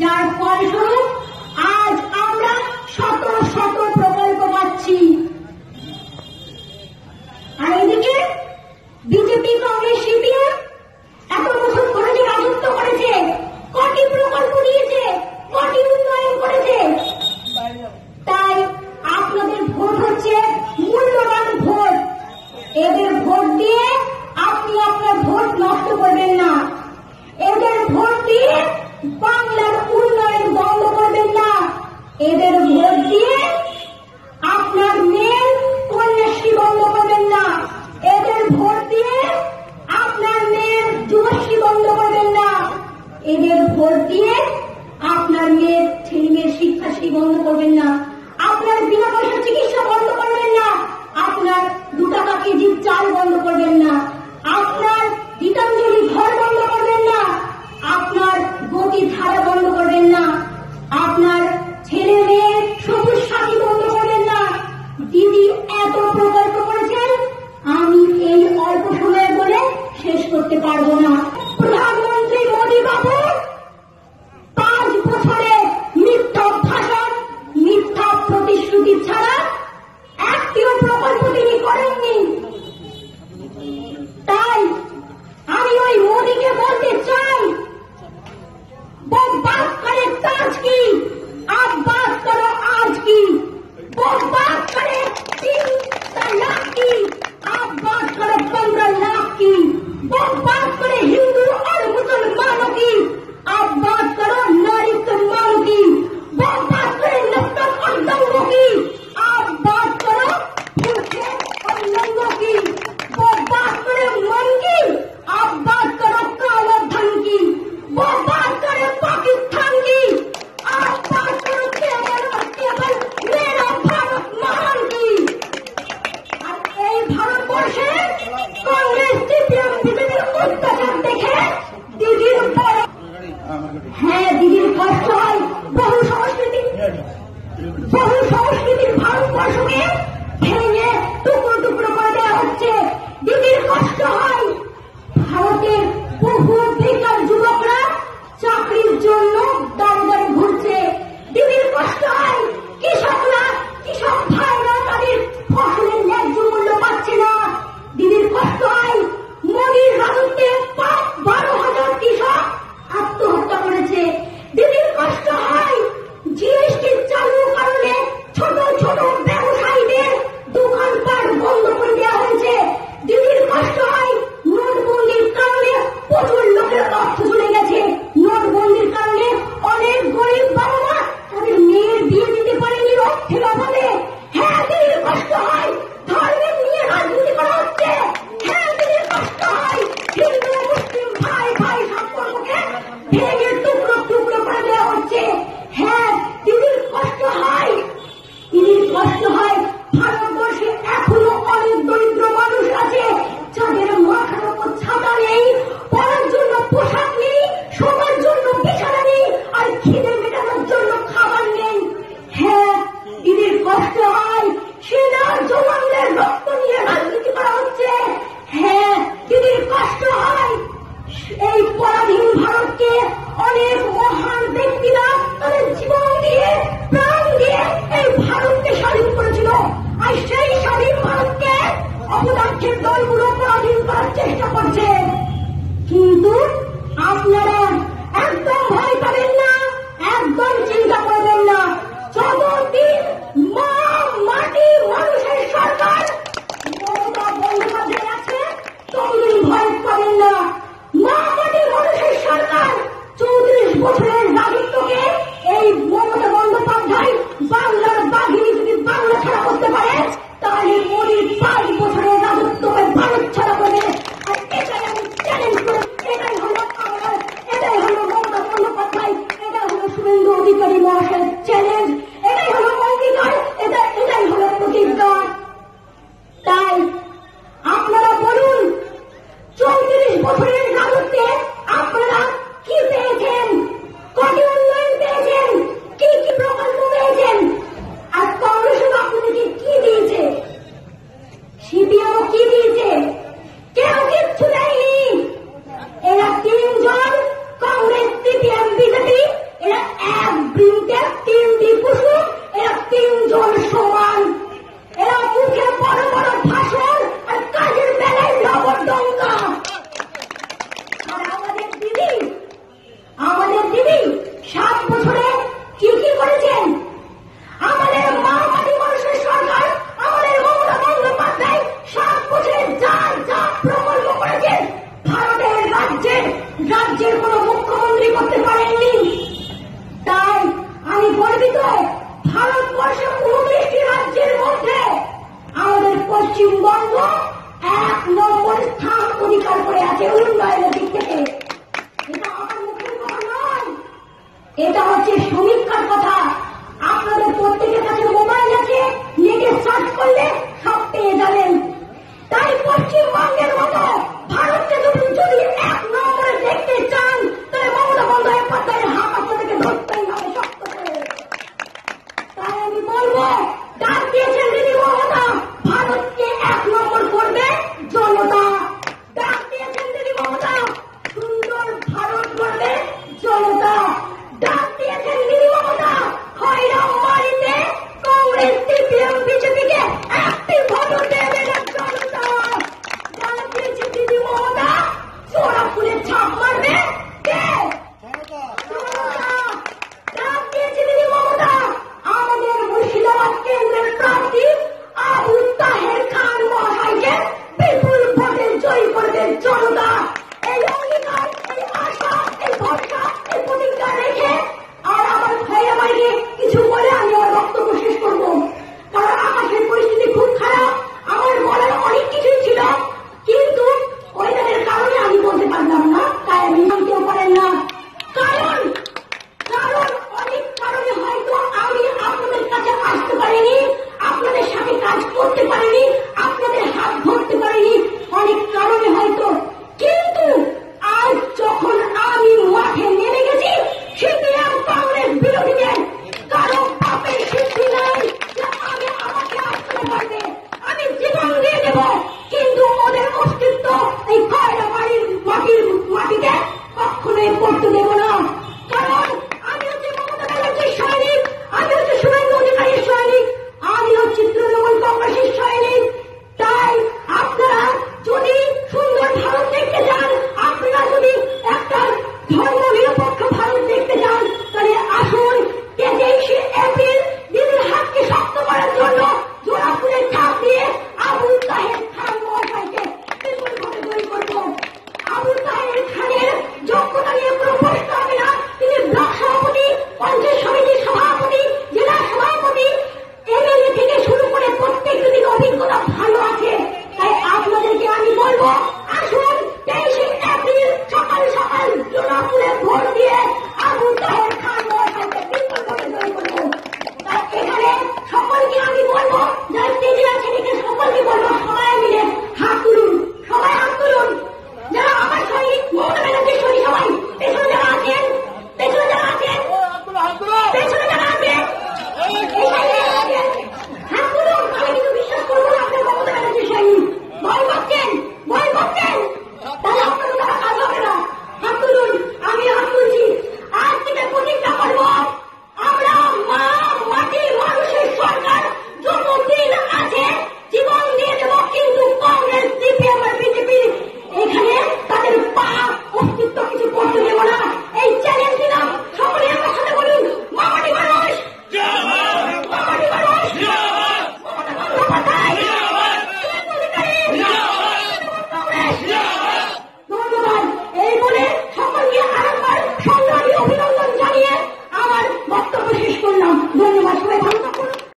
যার ফলস্বরূপ আজ আমরা শত শত প্রকল্প পাচ্ছি। আর এদিকে বিজেপি, কংগ্রেস, সিপিএম এত বছর ধরে যে রাজত্ব করেছে, কটি প্রকল্প দিয়েছে, কটি উন্নয়ন করেছে। তাই আপনাদের ভোট হচ্ছে মূল্যবান ভোট। এদের ভোট দিয়ে আপনি আপনার ভোট নষ্ট করবেন না। এদের ভোট দিয়ে বাংলার উন্নয়ন বন্ধ করবেন না। এদের ভোট দিয়ে আপনার মেয়ের কন্যাশ্রী বন্ধ করবেন না। এদের ভোট দিয়ে আপনার মেয়ের যুবশ্রী বন্ধ করবেন না। এদের ভোট দিয়ে আপনার মেয়ের ছেলে মেয়ের শিক্ষাশ্রী বন্ধ করবেন না। আপনার বিনা পয়সা চিকিৎসা বন্ধ করবেন না। আপনার 2 টাকা কেজির চাল বন্ধ করবেন না। আপনার গীতাঞ্জলি ঘর বন্ধ করবেন না। আপনার গতির ধারা বন্ধ করবেন না। আপনার ছেলে মেয়ের সবুজ সাথী বন্ধ করবেন না। দিদি এত প্রকল্প করেছেন, আমি এই অল্প সময়ে বলে শেষ করতে পারবো না। প্রধানমন্ত্রী মোদী বাবু 5 বছরে মিথ্যা ভাষণ, মিথ্যা প্রতিশ্রুতি ছাড়া একটিও প্রকল্প তিনি করেননি। তাই আমি ওই মোদীকে বলতে চাই, वो बात करे ताज की, आप बात करो आज की। वो बात करे 3 तलाक की, आप बात करो 15 लाख की। वो बात करे हिंदू और मुसलमानों की, आप बात करो नारी सम्मान की। वो बात करे नफरत और दंगों की, आप बात करो भूखे और नंगों की। वो बात करे मन की, आप बात करो काला धन की। वो बात करे पाकिस्तान की, आप बात करो केवल और केवल मेरा भारत महान की। আর এই ভারতবর্ষে কংগ্রেস, সিপিএম, বিজেপির অত্যাচার দেখে দিদির বড়, হ্যাঁ দিদির কষ্ট হয়। বহু সংস্কৃতির ভারতবর্ষকে ভেঙে টুকরো টুকরো করে দেওয়া হচ্ছে। দিদির কষ্ট হয়। ভারতের বহু বেকার যুবকরা চাকরির জন্য দাঁড়ে দাঁড়ে ঘুরছে। দিদির কষ্ট হয়। কৃষক ভাইরা তাদের ফসলের ন্যায্য মূল্য পাচ্ছে না। দিদির কষ্ট হয়। মোদীর রাজত্বে 12,000 কৃষক আত্মহত্যা করেছে। দিদির কষ্ট হয়। জিএসটি চালুর কারণে ছোট ছোট ব্যবসায়ীদের দোকানপাট বন্ধ করে দেওয়া হয়েছে। দিদির কষ্ট হয়। নোটবন্দির কারণে প্রচুর লোকের অর্থ চলে গেছে। নোটবন্দির কারণে অনেক গরিব বাবা মা তাদের মেয়ের বিয়ে দিতে পারেনি অর্থের অভাবে। হ্যাঁ দিদির কষ্ট হয়। ধর্মের নিয়ে রাজনীতি করা হচ্ছে। হ্যাঁ দিদির কষ্ট হয়। হিন্দু মুসলিম ভাই ভাই সম্পর্ককে ভেঙে টুকরো টুকরো করে দেওয়া হচ্ছে। হ্যাঁ দিদির কষ্ট হয়। দিদির কষ্ট হয়। ভারতবর্ষে এখনো অনেক দরিদ্র মানুষ আছে যাদের মাথার উপর ছাতা নেই, পরার জন্য পোশাক নেই, শোবার জন্য বিছানা নেই, আর খিদে মেটানোর জন্য খাবার নেই। হ্যাঁ দিদির কষ্ট হয়। সেনা জওয়ানদের রক্ত নিয়ে রাজনীতি করা হচ্ছে। হ্যাঁ দিদির কষ্ট হয়। এই পরাধীন ভারতকে অনেক মহান ব্যক্তিরা তাদের জীবন দিয়ে প্রাণ দিয়ে এই ভারতকে স্বাধীন করেছিল। আর সেই স্বাধীন ভারতকে অপদার্থের দলগুলো পরাধীন করার চেষ্টা করছে। কিন্তু আপনারা একদম ভয় পাবেন না, একদম চিন্তা করবেন না। যতদিন মা মাটি মানুষের সরকার মমতা বন্দ্যোপাধ্যায় আছে, ততদিন ভয় পাবেন না। মা মাটি মানুষের সরকার 34 বছরের রাজত্বকে এই রাজ্যের কোনো মুখ্যমন্ত্রী করতে পারেননি। তাই আমি গর্বিত, ভারতবর্ষের 29টি রাজ্যের মধ্যে আমাদের পশ্চিমবঙ্গ 1 নম্বর স্থান অধিকার করে আছে উন্নয়নের দিক থেকে। এটা আমার মুখের কথা নয়, এটা হচ্ছে সমীক্ষার কথা। আপনাদের প্রত্যেকের কাছে মোবাইল আছে, নেটে সার্চ করলে সব পেয়ে যাবেন। তাই পশ্চিমবঙ্গের মতো ভারতকে যদি 1 নম্বরে দেখতে চান, তাহলে মমতা বন্দ্যোপাধ্যায়ের হাত আপনাদেরকে ধরতেই হবে শক্ত করে। তাই আমি বলবো, ডাক দিয়েছেন দিদি মমতা, ভারতকে 1 নম্বর করবে জনতা। ডাক দিয়েছেন দিদি মমতা, সুন্দর ভারত করবে জনতা। ডাক দিয়েছেন দিদি মমতা, খয়রামবাড়িতে কংগ্রেস, সিপিএম, বিজেপিকে একটি ভোটও দেবে না জনতা। ডাক দিয়েছে দিদি মমতা, চোরাপুরে ছাপ মারবে কে? ডাক দিয়েছে দিদি মমতা, আমাদের মুর্শিদাবাদ কেন্দ্রের প্রার্থী আবু তাহের খান মহাশয়কে বিপুল ভোটে জয়ী করবে জনতা। এই অঙ্গীকার, এই আশা, এই ভরসা, এই প্রতিজ্ঞা রেখে আর আমার খয়রাবাড়িকে কিছু বলে আমি আমার বক্তব্য শেষ করবো। কারণ আকাশের পরিস্থিতি খুব খারাপ, আমার বলার অনেক কিছুই ছিল, কিন্তু ওয়েদারের কারণে আমি বলতে পারলাম না। তাই আমি জানতেও পারেন না, কারণ অনেক কারণে হয়তো আমি আপনাদের কাছে আসতে পারিনি, আপনাদের সাথে কাজ করতে পারিনি, আপনাদের হাত ধরতে পারিনি, অনেক কারণে হয়তো। কিন্তু আজ যখন আমি মাঠে নেমে গেছি, সিপিএম কংগ্রেস বিরোধীদের কারো পাপের সিদ্ধি নাই যে আমাকে আসতে পারবে। আমি জীবন দিয়ে দেব, কিন্তু ওদের অস্তিত্ব এই খয়রাবাড়ির মাটিতে কখনোই পড়তে দেব না। কারণ আমি হচ্ছে মমতা ব্যানার্জির সৈনিক, আমি হচ্ছে শুভেন্দু অধিকারীর সৈনিক, আমি হচ্ছে তৃণমূল কংগ্রেসের সৈনিক। তাই আপনারা যদি সুন্দর ভারত দেখতে চান, আপনারা যদি একটা ধর্মনিরপেক্ষ ভারত দেখতে চান, তাহলে আসুন 23শে এপ্রিল দিদির হাতকে শক্ত করার জন্য জোড়াপুরে ছাপ দিয়ে আবু তাহের খান মহাশয়কে বিপুল ভোটে জয়ী করব। আবু তাহের খানের যোগ্যতা নিয়ে কোনো প্রশ্ন হবে না। তিনি ব্লক সভাপতি, পঞ্চায়েত সমিতির সভাপতি, জেলা সভাপতি, এমএলএ থেকে শুরু করে প্রত্যেকটি দিকে অভিজ্ঞতা ভালো আছে। তাই আপনাদেরকে আমি বলবো, আসুন 23শে এপ্রিল সকাল সকাল জোড়াপুরে ভোট দিয়ে আবু তাহের খান মহাশয়কে বিপুল ভোটে জয়ী করব। তাই এখানে সকলকে আমি বলবো, যারা স্টেজে আছে সকলকে বলবো, সবাই